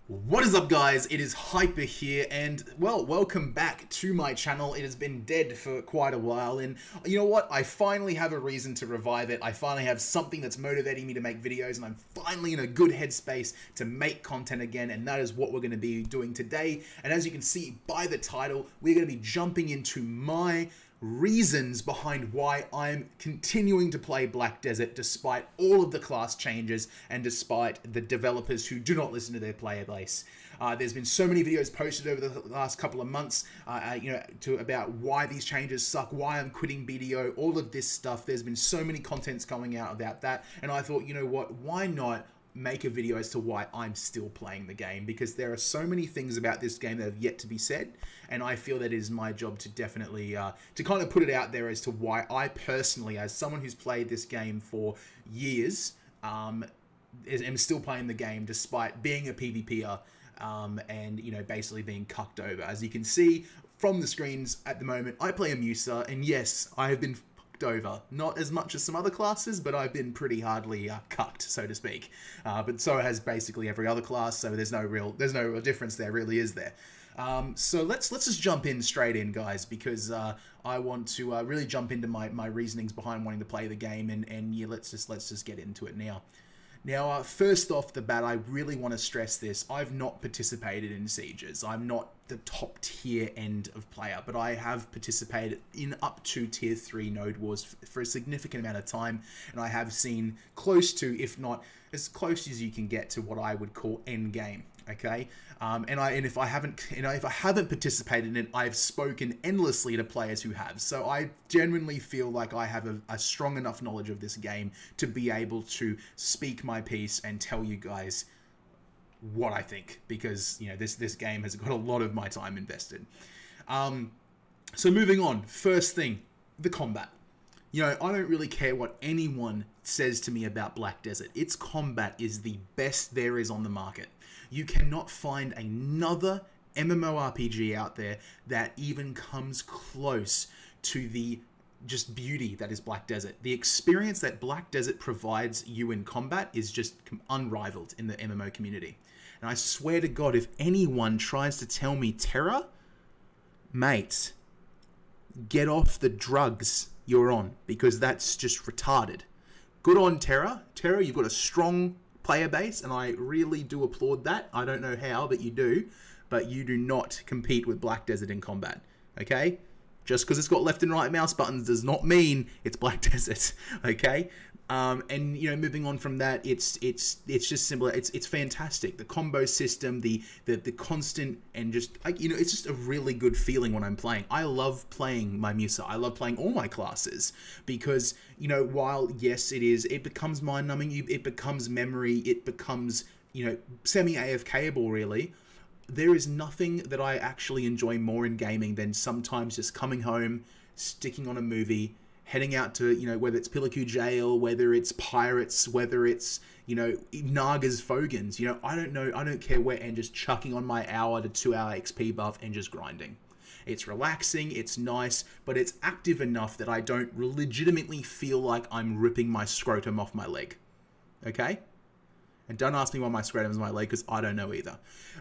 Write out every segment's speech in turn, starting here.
What is up, guys? It is Hyper here, and well, welcome back to my channel. It has been dead for quite a while, and you know what? I finally have a reason to revive it. I finally have something that's motivating me to make videos, and I'm finally in a good headspace to make content again, and that is what we're going to be doing today. And as you can see by the title, we're going to be jumping into my reasons behind why I'm continuing to play Black Desert despite all of the class changes and despite the developers who do not listen to their player base. There's been so many videos posted over the last couple of months, about why these changes suck, why I'm quitting BDO, all of this stuff. There's been so many contents coming out about that, and I thought, you know what, why not make a video as to why I'm still playing the game, because there are so many things about this game that have yet to be said, and I feel that it is my job to definitely to kind of put it out there as to why I personally, as someone who's played this game for years, am still playing the game despite being a PvPer and basically being cucked over. As you can see from the screens at the moment, I play a Musa, and yes, I have been over. Not as much as some other classes, but I've been pretty hardly cucked, so to speak. But so has basically every other class, so there's no real difference there, really, is there? So let's just jump in straight in, guys, because I want to really jump into my reasonings behind wanting to play the game, and yeah, let's just get into it now. Now, first off the bat, I really want to stress this. I've not participated in sieges. I'm not the top tier end of player, but I have participated in up to tier 3 node wars for a significant amount of time, and I have seen close to, if not as close as you can get to, what I would call end game. Okay, and if I haven't participated in it, I've spoken endlessly to players who have. So I genuinely feel like I have a strong enough knowledge of this game to be able to speak my piece and tell you guys what I think, because this game has got a lot of my time invested. So moving on, first thing, the combat. I don't really care what anyone says to me about Black Desert. Its combat is the best there is on the market. You cannot find another MMORPG out there that even comes close to the just beauty that is Black Desert. The experience that Black Desert provides you in combat is just unrivaled in the MMO community. And I swear to God, if anyone tries to tell me Terra, mate, get off the drugs you're on, because that's just retarded. Good on Terra. Terra, you've got a strong player base, and I really do applaud that. I don't know how, but you do. But you do not compete with Black Desert in combat, okay? Just because it's got left and right mouse buttons does not mean it's Black Desert, okay? And moving on from that, it's just simple. It's fantastic. The combo system, the constant, and just it's just a really good feeling when I'm playing. I love playing my Musa. I love playing all my classes because while yes, it becomes mind numbing. It becomes memory. It becomes semi AFKable really. There is nothing that I actually enjoy more in gaming than sometimes just coming home, sticking on a movie, heading out to, whether it's Pilliku Jail, whether it's Pirates, whether it's, Naga's Fogans, I don't know, I don't care where, and just chucking on my hour to 2 hour XP buff and just grinding. It's relaxing, it's nice, but it's active enough that I don't legitimately feel like I'm ripping my scrotum off my leg. Okay? And don't ask me why my scrotum's on my leg, because I don't know either.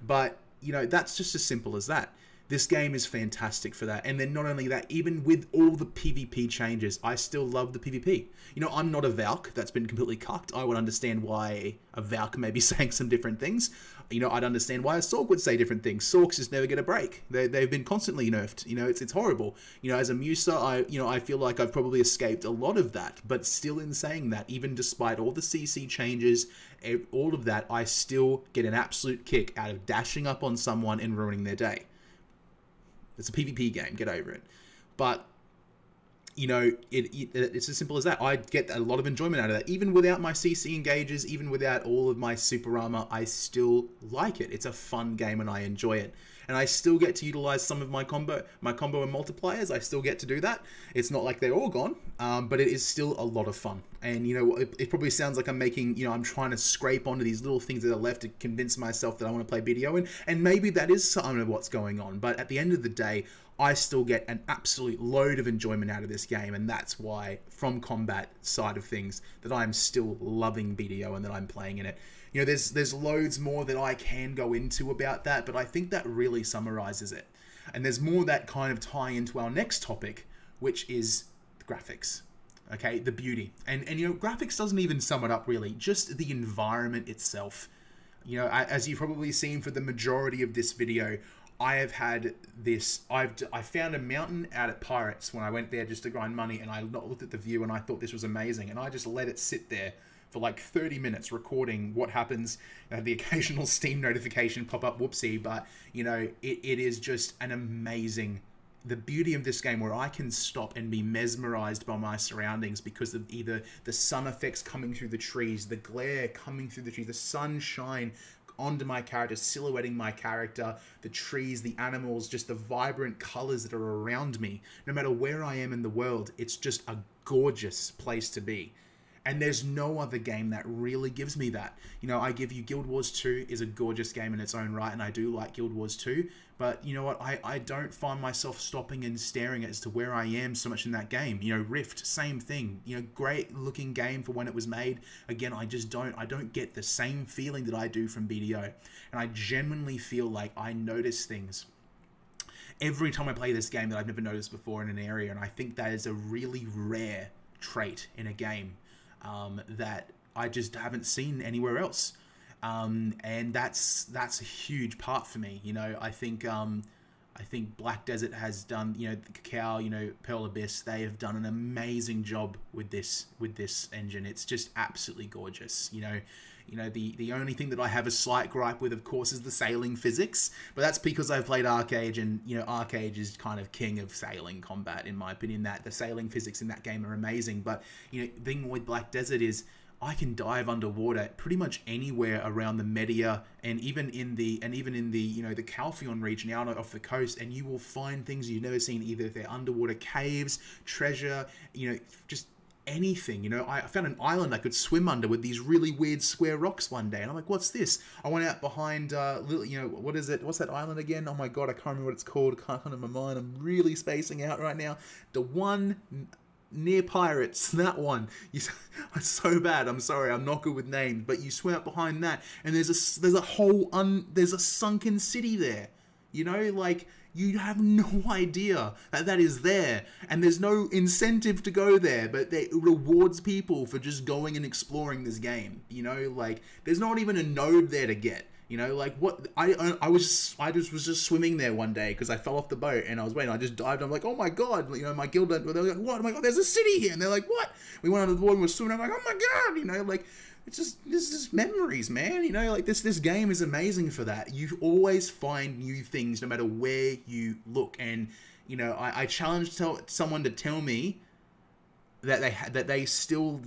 But, that's just as simple as that. This game is fantastic for that. And then not only that, even with all the PvP changes, I still love the PvP. I'm not a Valk that's been completely cucked. I would understand why a Valk may be saying some different things. I'd understand why a Sork would say different things. Sorks just never get a break. They've been constantly nerfed. It's horrible. As a Musa, I feel like I've probably escaped a lot of that. But still in saying that, even despite all the CC changes, all of that, I still get an absolute kick out of dashing up on someone and ruining their day. It's a PvP game, get over it. But, it's as simple as that. I get a lot of enjoyment out of that. Even without my CC engages, even without all of my super armor, I still like it. It's a fun game and I enjoy it. And I still get to utilize some of my combo and multipliers. I still get to do that. It's not like they're all gone, but it is still a lot of fun. And it probably sounds like I'm making, I'm trying to scrape onto these little things that are left to convince myself that I want to play BDO, and maybe that is some of what's going on. But at the end of the day, I still get an absolute load of enjoyment out of this game, and that's why, from combat side of things, that I'm still loving BDO and that I'm playing in it. You know, there's loads more that I can go into about that, but I think that really summarizes it. And there's more that kind of tie into our next topic, which is the graphics. Okay, the beauty. And you know, graphics doesn't even sum it up really, just the environment itself. You know, as you've probably seen for the majority of this video, I have had this, I found a mountain out at Pirates when I went there just to grind money, and I looked at the view and I thought this was amazing, and I just let it sit there for like 30 minutes recording what happens. The occasional Steam notification pop up, whoopsie, but you know, it is just an amazing, the beauty of this game where I can stop and be mesmerized by my surroundings because of either the sun effects coming through the trees, the glare coming through the trees, the sunshine onto my character, silhouetting my character, the trees, the animals, just the vibrant colors that are around me. No matter where I am in the world, it's just a gorgeous place to be. And there's no other game that really gives me that. You know, I give you Guild Wars 2 is a gorgeous game in its own right, and I do like Guild Wars 2, but you know what, I don't find myself stopping and staring as to where I am so much in that game. You know, Rift, same thing. You know, great looking game for when it was made. Again, I don't get the same feeling that I do from BDO. And I genuinely feel like I notice things every time I play this game that I've never noticed before in an area, and I think that is a really rare trait in a game. That I just haven't seen anywhere else, and that's a huge part for me. You know, I think Black Desert has done, you know, the Cacao, you know, Pearl Abyss, they have done an amazing job with this engine. It's just absolutely gorgeous. You know, the only thing that I have a slight gripe with, of course, is the sailing physics, but that's because I've played Arcade, and you know, Arcade is kind of king of sailing combat in my opinion. That the sailing physics in that game are amazing, but you know, the thing with Black Desert is I can dive underwater pretty much anywhere around the Media, and even in the you know, the Calphion region out off the coast, and you will find things you've never seen. Either they're underwater caves, treasure, you know, just anything. You know, I found an island I could swim under with these really weird square rocks one day, and I'm like, what's this? I went out behind you know, what is it, what's that island again? Oh my god, I can't remember what it's called. I can't come to my mind. I'm really spacing out right now. The one near Pirates, that one. It's so bad, I'm sorry, I'm not good with names, but you swim out behind that, and there's a sunken city there. You know, like, you have no idea that is there, and there's no incentive to go there, but it rewards people for just going and exploring this game. You know, like, there's not even a node there to get. You know, like, what, I was just swimming there one day because I fell off the boat and I was waiting. I just dived. I'm like, oh my god, you know, my guild. They're like, what? I'm like, oh, there's a city here, and they're like, what? We went under the water and we're swimming. I'm like, oh my god, you know, like, it's just memories, man. You know, like, this game is amazing for that. You always find new things no matter where you look, and you know, I challenge someone to tell me that they still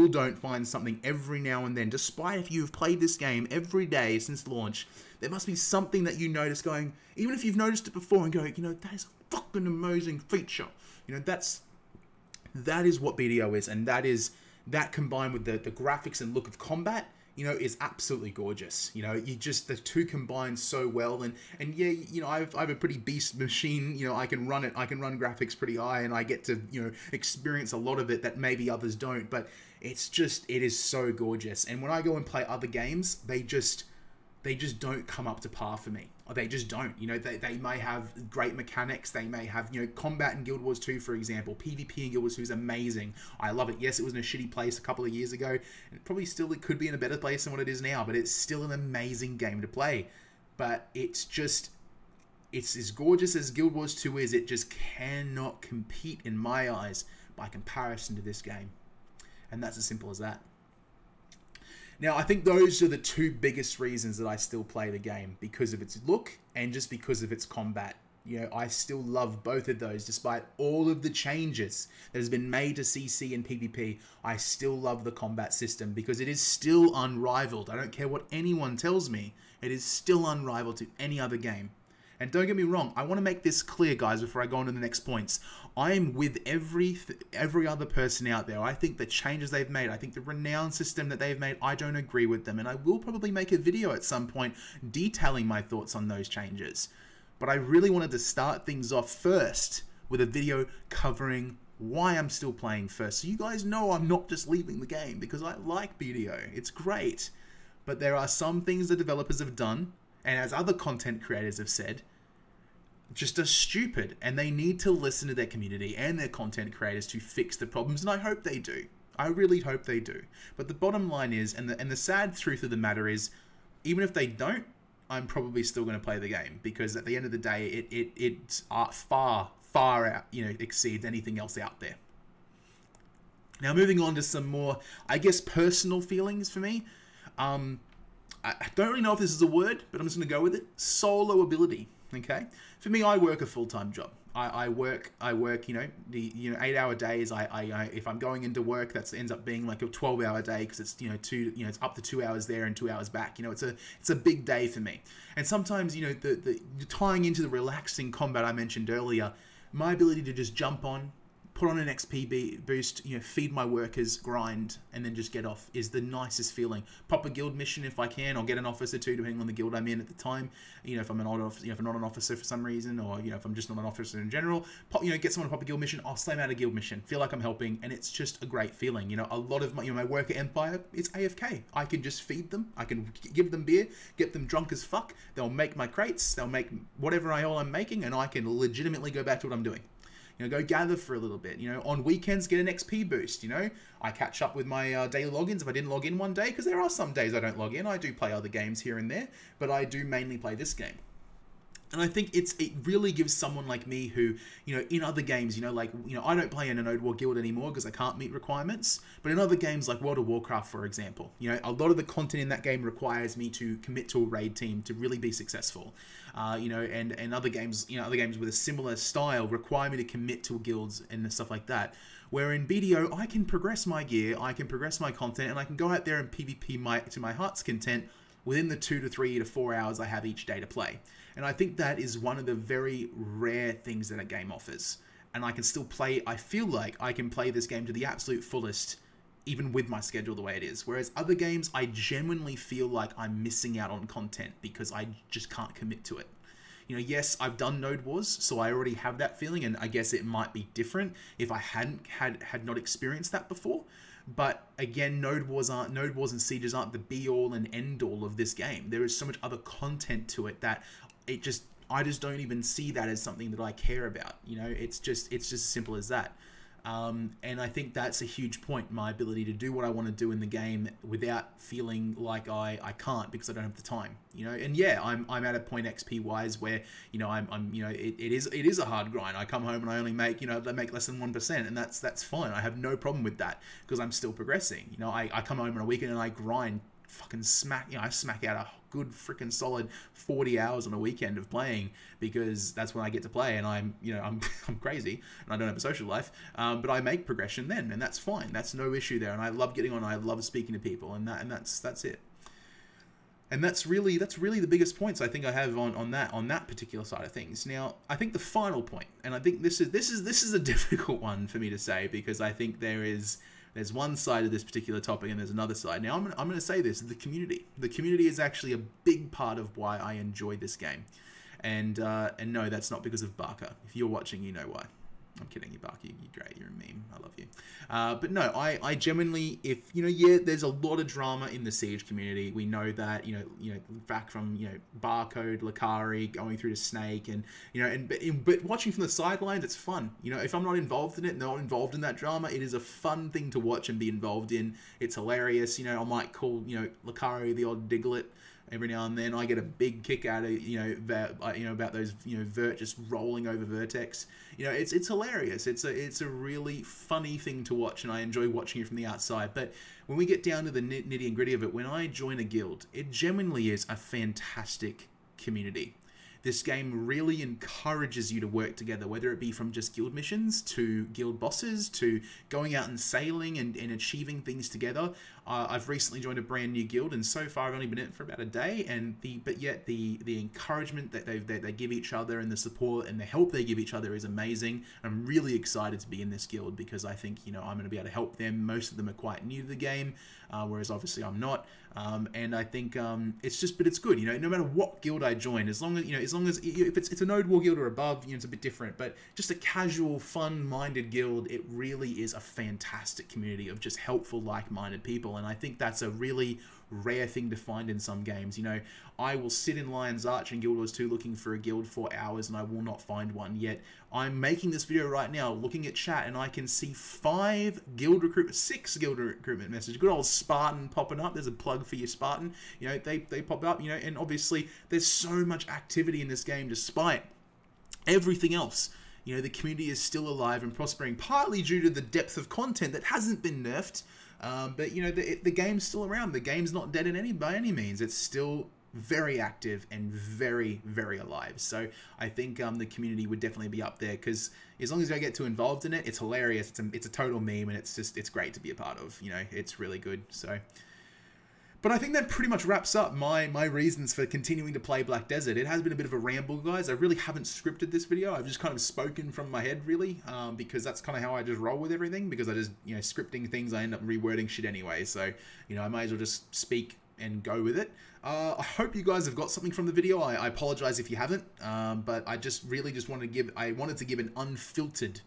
don't find something every now and then, despite if you've played this game every day since launch. There must be something that you notice going, even if you've noticed it before, and go, you know, that is a fucking amazing feature. You know, that is what BDO is, and that combined with the graphics and look of combat, you know, is absolutely gorgeous. You know, the two combine so well, and yeah, you know, I have a pretty beast machine. You know, I can run graphics pretty high, and I get to, you know, experience a lot of it that maybe others don't, but it is so gorgeous. And when I go and play other games, they just don't come up to par for me. They just don't. You know, they may have great mechanics. They may have, you know, combat in Guild Wars 2, for example. PvP in Guild Wars 2 is amazing. I love it. Yes, it was in a shitty place a couple of years ago, and it could be in a better place than what it is now, but it's still an amazing game to play. But it's as gorgeous as Guild Wars 2 is, it just cannot compete in my eyes by comparison to this game. And that's as simple as that. Now, I think those are the two biggest reasons that I still play the game, because of its look and just because of its combat. You know, I still love both of those, despite all of the changes that has been made to CC and PvP. I still love the combat system because it is still unrivaled. I don't care what anyone tells me. It is still unrivaled to any other game. And don't get me wrong, I want to make this clear, guys, before I go on to the next points. I am with every other person out there. I think the changes they've made, I think the renown system that they've made, I don't agree with them. And I will probably make a video at some point detailing my thoughts on those changes. But I really wanted to start things off first with a video covering why I'm still playing first. So you guys know I'm not just leaving the game, because I like BDO. It's great. But there are some things that developers have done, and as other content creators have said, just are stupid, and they need to listen to their community and their content creators to fix the problems, and I hope they do. I really hope they do. But the bottom line is, and the sad truth of the matter is, even if they don't, I'm probably still going to play the game, because at the end of the day, it's far out, exceeds anything else out there. Now, moving on to some more, I guess, personal feelings for me. I don't really know if this is a word, but I'm just going to go with it. Solo ability. Okay, for me, I work a full-time job. I work, 8-hour days. I if I'm going into work, that ends up being like a 12-hour day, because it's it's up to 2 hours there and 2 hours back. It's a big day for me. And sometimes the tying into the relaxing combat I mentioned earlier, my ability to just jump on, put on an XP boost, feed my workers, grind, and then just get off is the nicest feeling. Pop a guild mission if I can, or get an officer too, depending on the guild I'm in at the time. If I'm if I'm not an officer for some reason, or if I'm just not an officer in general, get someone to pop a guild mission. I'll slam out a guild mission, feel like I'm helping, and it's just a great feeling. A lot of my worker empire, it's AFK. I can just feed them. I can give them beer, get them drunk as fuck. They'll make my crates. They'll make whatever I'm making, and I can legitimately go back to what I'm doing. Go gather for a little bit. On weekends, get an XP boost. I catch up with my daily logins if I didn't log in one day, because there are some days I don't log in. I do play other games here and there, but I do mainly play this game. And I think it really gives someone like me who, in other games, I don't play in a Node War guild anymore because I can't meet requirements. But in other games like World of Warcraft, for example, a lot of the content in that game requires me to commit to a raid team to really be successful. And other games, other games with a similar style require me to commit to guilds and stuff like that. Where in BDO, I can progress my gear, I can progress my content, and I can go out there and PvP to my heart's content within the 2 to 3 to 4 hours I have each day to play. And I think that is one of the very rare things that a game offers. And I can still play, I feel like I can play this game to the absolute fullest, even with my schedule the way it is. Whereas other games, I genuinely feel like I'm missing out on content because I just can't commit to it. Yes, I've done Node Wars, so I already have that feeling, and I guess it might be different if I hadn't had not experienced that before. But again, Node Wars and Sieges aren't the be-all and end-all of this game. There is so much other content to it that I just don't even see that as something that I care about. It's just as simple as that. And I think that's a huge point, my ability to do what I want to do in the game without feeling like I can't because I don't have the time, and yeah, I'm at a point XP wise where, it is a hard grind. I come home and I only make, I make less than 1%, and that's fine. I have no problem with that because I'm still progressing. I come home on a weekend and I grind fucking smack, I smack out a good freaking solid 40 hours on a weekend of playing because that's when I get to play, and I'm crazy and I don't have a social life, but I make progression then, and that's fine. That's no issue there, and I love getting on. I love speaking to people, and that's it. And that's really the biggest points I think I have on that particular side of things. Now, I think the final point, and I think this is a difficult one for me to say because I think there's one side of this particular topic and there's another side. Now, I'm going to say this, the community. The community is actually a big part of why I enjoy this game. And no, that's not because of Barker. If you're watching, you know why. I'm kidding you, Barker. You're great. You're a meme. I love you. But no, I genuinely, there's a lot of drama in the Siege community. We know that, back from, Barcode, Lakari, going through to Snake, and, but watching from the sidelines, it's fun. If I'm not involved in it, not involved in that drama, it is a fun thing to watch and be involved in. It's hilarious. I might call, Lakari the odd Diglett every now and then. I get a big kick out of about those Vert just rolling over Vertex. It's hilarious. It's a really funny thing to watch, and I enjoy watching it from the outside. But when we get down to the nitty and gritty of it, when I join a guild, it genuinely is a fantastic community. This game really encourages you to work together, whether it be from just guild missions to guild bosses to going out and sailing and achieving things together. I've recently joined a brand new guild, and so far I've only been in it for about a day, but yet the encouragement that they give each other, and the support and the help they give each other is amazing. I'm really excited to be in this guild because I think, you know, I'm going to be able to help them. Most of them are quite new to the game, whereas obviously I'm not. And I think it's good, you know, no matter what guild I join, as long as if it's a Node War guild or above, you know, it's a bit different, but just a casual, fun-minded guild, it really is a fantastic community of just helpful, like-minded people, and I think that's a really rare thing to find in some games. You know, I will sit in Lion's Arch and Guild Wars 2 looking for a guild for hours, and I will not find one, yet I'm making this video right now looking at chat, and I can see 6 guild recruitment messages. Good old Spartan popping up. There's a plug for your Spartan. You know, they pop up, you know, and obviously there's so much activity in this game despite everything else. You know, the community is still alive and prospering, partly due to the depth of content that hasn't been nerfed. But, you know, the game's still around. The game's not dead by any means. It's still very active and very, very alive. So I think the community would definitely be up there, because as long as I get too involved in it, it's hilarious. It's a total meme, and it's great to be a part of. You know, it's really good. So... But I think that pretty much wraps up my reasons for continuing to play Black Desert. It has been a bit of a ramble, guys. I really haven't scripted this video. I've just kind of spoken from my head, really, because that's kind of how I just roll with everything, because I just, you know, scripting things, I end up rewording shit anyway. So, you know, I might as well just speak and go with it. I hope you guys have got something from the video. I apologize if you haven't, but I just really just wanted to give an unfiltered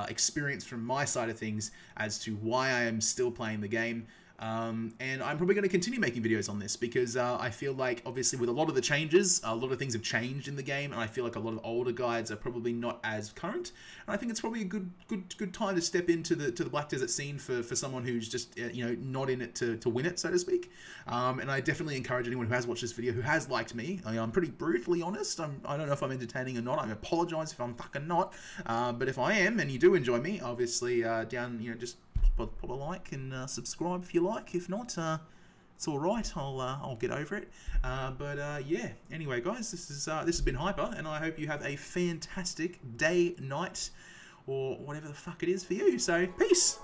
experience from my side of things as to why I am still playing the game. And I'm probably going to continue making videos on this, because I feel like, obviously, with a lot of the changes, a lot of things have changed in the game, and I feel like a lot of older guides are probably not as current. And I think it's probably a good time to step into the Black Desert scene for someone who's just you know, not in it to win it, so to speak. And I definitely encourage anyone who has watched this video, who has liked me. I'm pretty brutally honest. I don't know if I'm entertaining or not. I apologize if I'm fucking not. But if I am, and you do enjoy me, obviously down, you know, just pop a like and subscribe if you like. If not, it's all right. I'll get over it. Yeah. Anyway, guys, this has been Hyper, and I hope you have a fantastic day, night, or whatever the fuck it is for you. So, peace.